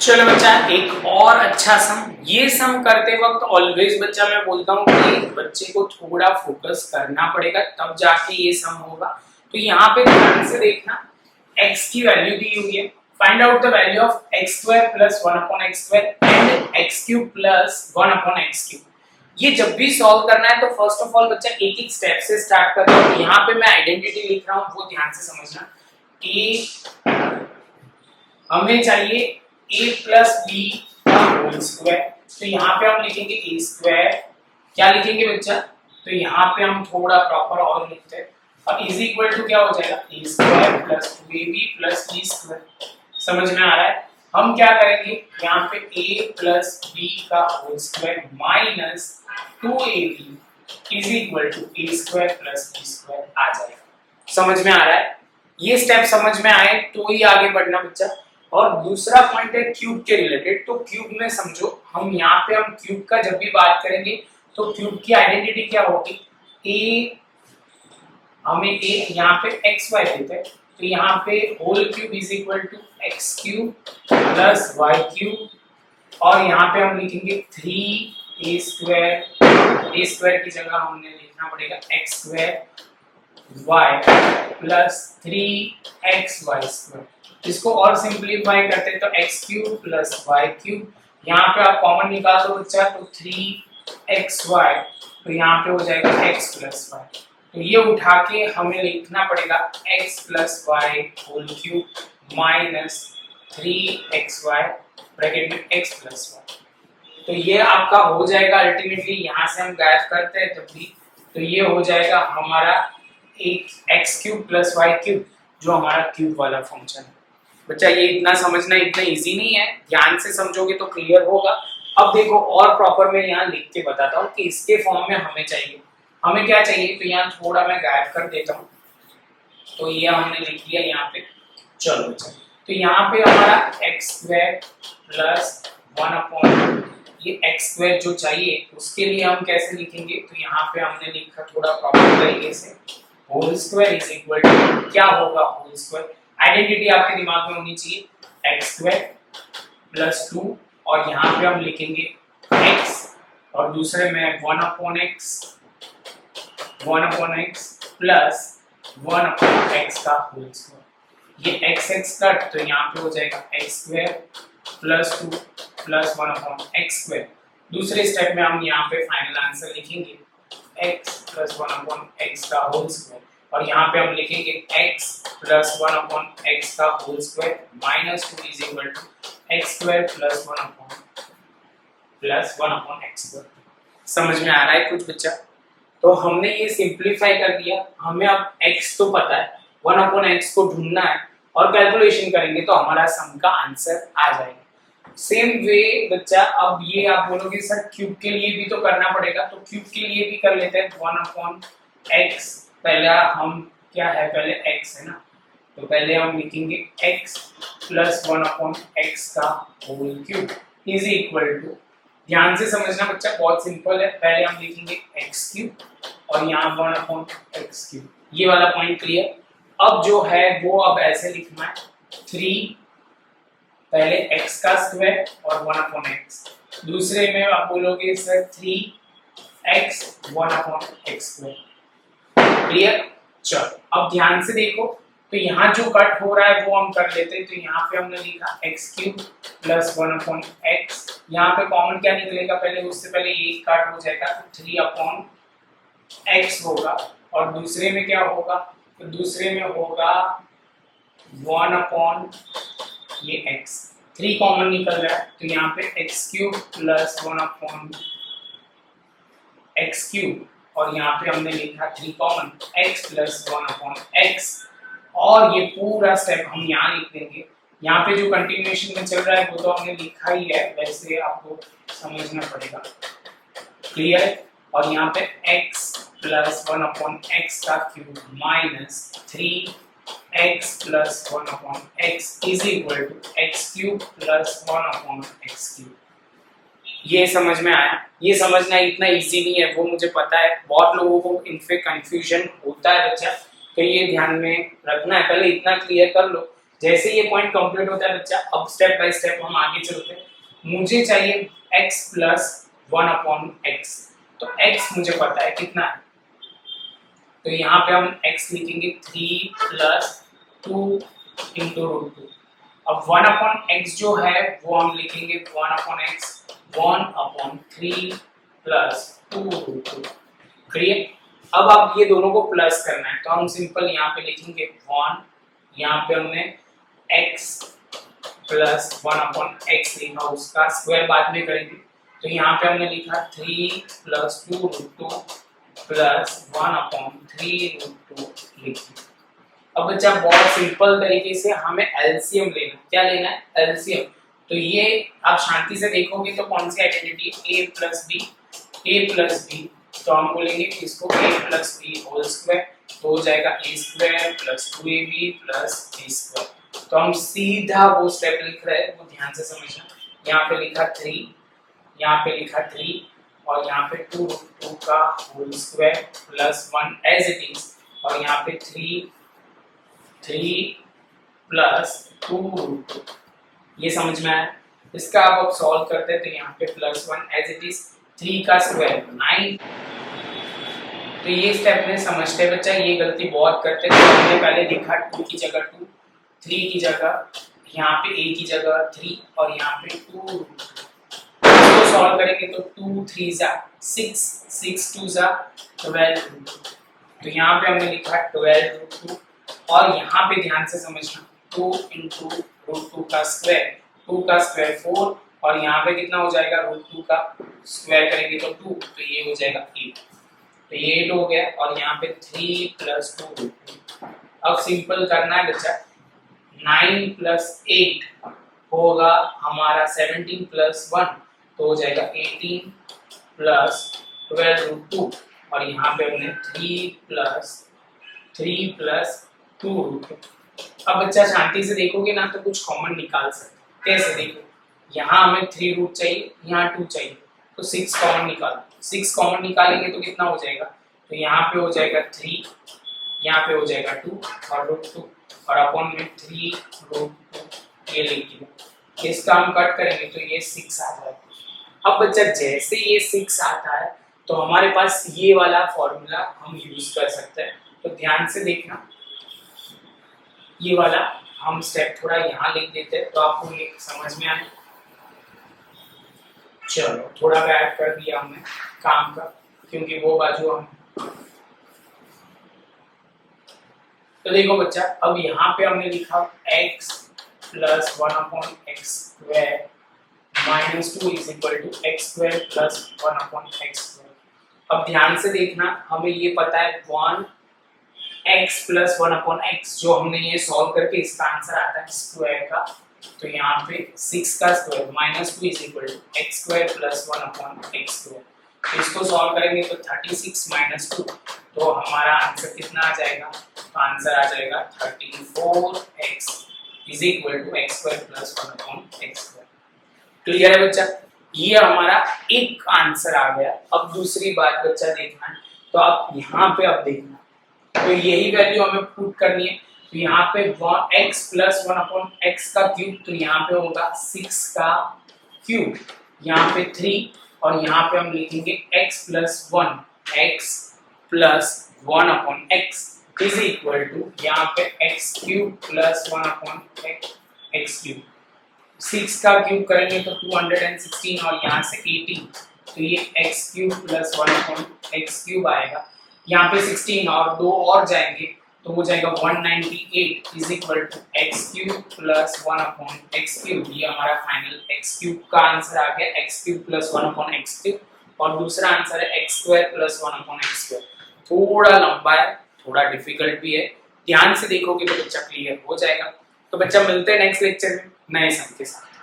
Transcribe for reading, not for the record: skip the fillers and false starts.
चलो बच्चा, एक और अच्छा सम। ये सम करते वक्त ऑलवेज बच्चा मैं बोलता हूँ कि बच्चे को थोड़ा फोकस करना पड़ेगा, तब जाके ये सम होगा। तो यहाँ पे ध्यान से देखना, x की वैल्यू दी हुई है। Find out the value of x square plus 1/x square and x cube plus 1/x cube. ये जब भी सॉल्व करना है तो फर्स्ट ऑफ ऑल बच्चा एक एक स्टेप से स्टार्ट करता हूँ। यहाँ पे मैं आइडेंटिटी लिख रहा हूँ, वो ध्यान से समझना कि हमें चाहिए a प्लस बी का होल स्क्वायर। तो यहाँ पे हम लिखेंगे a स्क्वायर, क्या लिखेंगे बच्चा? तो यहाँ पे हम थोड़ा प्रॉपर और लिखते हैं और इज इक्वल टू क्या हो जाएगा, a square plus 2ab plus b square. समझ में आ रहा है? हम क्या करेंगे, यहाँ पे a प्लस b का whole square minus 2ab is equal to a square plus b square आ जाएगा। समझ में आ रहा है? ये स्टेप समझ में आए तो ही आगे बढ़ना बच्चा। और दूसरा पॉइंट है क्यूब के रिलेटेड। तो क्यूब में समझो, हम यहाँ पे हम क्यूब का जब भी बात करेंगे तो क्यूब की आइडेंटिटी क्या होगी, a हमें a यहाँ पे एक्स वाई देते हैं, तो यहाँ पे whole cube is equal to X cube plus Y cube और यहाँ पे हम लिखेंगे 3a स्क्वायर। a स्क्वायर की जगह हमने लिखना पड़ेगा x square y plus 3xy square. इसको और सिंपलीफाई करते हैं तो x cube plus y cube, यहाँ पे आप कॉमन निकाल दो बच्चा तो 3xy, तो यहाँ पे हो जाएगा x प्लस y। तो ये उठा के हमें लिखना पड़ेगा x plus Y whole cube minus 3xy bracket में x प्लस y। तो ये आपका हो जाएगा अल्टीमेटली, यहाँ से हम गायब करते हैं जब भी, तो ये हो जाएगा हमारा एक X cube plus Y cube जो हमारा क्यूब वाला फंक्शन है। बच्चा ये इतना समझना इतना इजी नहीं है, ध्यान से समझोगे तो क्लियर होगा। अब देखो और प्रॉपर मैं यहाँ लिख के बताता हूँ कि इसके फॉर्म में हमें चाहिए, हमें क्या चाहिए। तो यहाँ थोड़ा मैं गायब कर देता हूँ, तो ये हमने लिख लिया यहाँ पे। चलो बच्चा, तो यहाँ पे हमारा एक्स स्क्वायर प्लस 1 ये एक्स स्क्वायर जो चाहिए उसके लिए हम कैसे लिखेंगे, तो यहाँ पे हमने लिखा थोड़ा प्रॉपर तरीके से, whole square is equal to क्या होगा, होल स्क्वायर आइडेंटिटी आपके दिमाग में होनी चाहिए एक्स स्क्वायर प्लस 2 और यहाँ पे हम लिखेंगे x और दूसरे में 1/x प्लस 1/x का होल स्क्वायर। ये x कट तो यहाँ पे हो जाएगा x square plus 2 plus 1/x square. दूसरे स्टेप में हम यहाँ पे फाइनल आंसर लिखेंगे x प्लस 1/x का होल स्क्वायर और यहाँ पे हम लिखेंगे x प्लस 1/x का whole square minus 2 is equal to x square plus 1/x square. समझ में आ रहा है कुछ बच्चा? तो हमने ये सिंपलीफाई कर दिया, हमें अब x तो पता है, 1/x को ढूंढना है और कैलकुलेशन करेंगे तो हमारा सम का आंसर आ जाएगा। सेम वे बच्चा, अब ये आप बोलोगे सर क्यूब के लिए भी तो करना पड़ेगा, तो क्यूब के लिए भी कर लेते हैं 1/x। पहला हम क्या है, पहले x है ना, तो पहले हम लिखेंगे x प्लस 1/x का whole cube is equal to, ध्यान से समझना बच्चा बहुत सिंपल है, पहले हम लिखेंगे x क्यूब और यहाँ 1/x क्यूब। ये वाला पॉइंट क्लियर? अब जो है वो अब ऐसे लिखना है 3 पहले x का स्क्वायर और 1/x, दूसरे में आप बोलोगे sir 3x 1/x square. Clear? चलो अब ध्यान से देखो, तो यहाँ जो कट हो रहा है वो हम कर लेते हैं। तो यहाँ पे हमने लिखा x क्यूब प्लस 1/x, यहाँ पे कॉमन क्या निकलेगा, पहले उससे पहले ये कट हो जाएगा तो 3/x होगा और दूसरे में क्या होगा, तो दूसरे में होगा 1/ ये x, 3 कॉमन निकल रहा है तो यहाँ पे x cube plus 1/x cube और यहाँ पे हमने लिखा 3 कॉमन x प्लस 1/x और ये पूरा स्टेप हम यहाँ लिख देंगे। यहाँ पे जो कंटिन्यूएशन में चल रहा है वो तो हमने लिखा ही है, वैसे आपको समझना पड़ेगा। क्लियर? और यहाँ पे x प्लस 1/x का cube minus 3x plus 1/x is equal to x cube plus 1/x cube. ये समझ में आया? ये समझना इतना इजी नहीं है, वो मुझे पता है, बहुत लोगों को इनफे कंफ्यूजन होता है बच्चा, तो ये ध्यान में रखना है। पहले इतना क्लियर कर लो, जैसे ये पॉइंट कंप्लीट होता है बच्चा, अब स्टेप बाय स्टेप हम आगे चलते हैं। मुझे चाहिए x प्लस 1/x, तो x मुझे पता है कितना है, तो यहाँ पे हम x लिखेंगे 3 प्लस 2 इंटू रूट 2। अब 1/x जो है वो हम लिखेंगे 1/x 1/3 प्लस 2 रूट 2। क्लियर? अब आप ये दोनों को प्लस करना है, तो हम सिंपल यहाँ पे लिखेंगे 1, यहाँ पे हमने x प्लस 1/x लिखा, उसका स्क्वायर बाद में करेंगे, तो यहाँ पे हमने लिखा 3 प्लस 2 रूट 2 प्लस 1/3 रूट 2 लिखिए। अब बच्चा बहुत सिंपल तरीके से हमें एलसीएम लेना, क्या लेना है? एलसीएम। तो ये आप शांति से देखोगे तो कौन सी आइडेंटिटी है? a प्लस बी, तो हम बोलेंगे इसको a plus B whole square, तो हो जाएगा a square plus 2ab plus b square. तो हम सीधा वो स्टेप लिख रहे हैं, वो ध्यान से समझना। यहाँ पे लिखा 3, यहाँ पे लिखा 3 और यहाँ पे 2 रूट 2 का whole square plus 1 as it is, और यहाँ पे 3 प्लस 2 रूट 2। ये समझ में आया? इसका अब सॉल्व करते हैं, तो यहाँ पे प्लस 1 एज इट इज, 3 का स्क्वायर 9। तो ये स्टेप में समझते बच्चा, ये गलती बहुत करते हैं। तो हमने पहले लिखा 2 की जगह 2, 3 की जगह, यहाँ पे a की जगह 3 और यहाँ पे 2 रूट 2। इसको सॉल्व करेंगे तो 2 3 जा 6, 6 2 जा 12 रूट 2। तो यहाँ पे हमने लिखा 12 रूट 2 और यहाँ पे ध्यान से समझना 2 इंटू रूट 2 का स्क्वायर, 2 का स्क्वायर 4 और यहाँ पे कितना हो जाएगा? रूट 2 का स्क्वायर करेंगे तो 2, तो ये हो जाएगा 8। तो ये 8 हो गया और यहाँ पे 3 प्लस 2 रूट 2। अब सिंपल करना है बच्चा, 9 प्लस 8 होगा हमारा 17 प्लस 1, तो हो जाएगा 18 प्लस 12 रूट 2 और यहाँ पे हमने 3 प्लस 2 रूट 2। अब बच्चा शांति से देखोगे ना तो कुछ कॉमन निकाल सकते। कैसे? देखो, यहाँ हमें 3 रूट चाहिए, यहाँ 2 चाहिए, तो 6 कॉमन निकालो। 6 कॉमन निकालेंगे तो कितना हो जाएगा? तो यहाँ पे हो जाएगा 3, यहाँ पे हो जाएगा 2 और रूट 2 और अपॉन में 3 रूट 2 ये लिख दिया। इसका हम कट करेंगे तो ये 6 आ जाएगा। अब बच्चा जैसे ये 6 आता है तो हमारे पास ये वाला फॉर्मूला हम यूज कर सकते हैं। तो ध्यान से देखना, ये वाला हम स्टेप थोड़ा यहाँ लिख देते हैं तो आपको ये समझ में आए। चलो थोड़ा ऐड कर दिया हमने काम का, क्योंकि वो बाजू हम, तो देखो बच्चा, अब यहाँ पे हमने लिखा x plus 1/x square minus 2 is equal to x square plus 1/x square. अब ध्यान से देखना, हमें ये पता है 1x प्लस 1/x, जो हमने ये सॉल्व करके इसका आंसर आता है स्क्वायर का। तो यहाँ पे 6 का square minus 2 is equal to x square plus 1/x square. तो इसको सॉल्व करेंगे तो 36 माइनस 2, तो हमारा आंसर कितना आ जाएगा? तो आंसर आ जाएगा 34x is equal to x square plus 1/x square. Clear है बच्चा? ये हमारा एक आंसर आ गया। अब दूसरी बात बच्चा देखना है, तो आप यहाँ पे अब देखना, तो यही वैल्यू हमें पुट करनी है। तो यहाँ पे x प्लस 1/x का क्यूब, तो यहाँ पे होगा 6 का क्यूब, यहाँ पे 3 और यहाँ पे हम लिखेंगे x plus 1, x plus 1/x is equal to यहाँ पे x cube plus 1/x cube. 6 का क्यूब करेंगे तो 216 और यहाँ से 18, तो ये x cube plus 1/x cube आएगा। यहाँ पे 16 और 2 और जाएंगे तो हो जाएगा 198 is equal to x cube plus 1/x cube. ये हमारा फाइनल x क्यूब का आंसर आ गया, x cube plus 1/x cube. और दूसरा आंसर है x square plus 1/x square. थोड़ा लंबा है, थोड़ा डिफिकल्ट भी है, ध्यान से देखोगे तो बच्चा क्लियर हो जाएगा। तो बच्चा मिलते हैं नेक्स्ट लेक्चर में नए सम के साथ।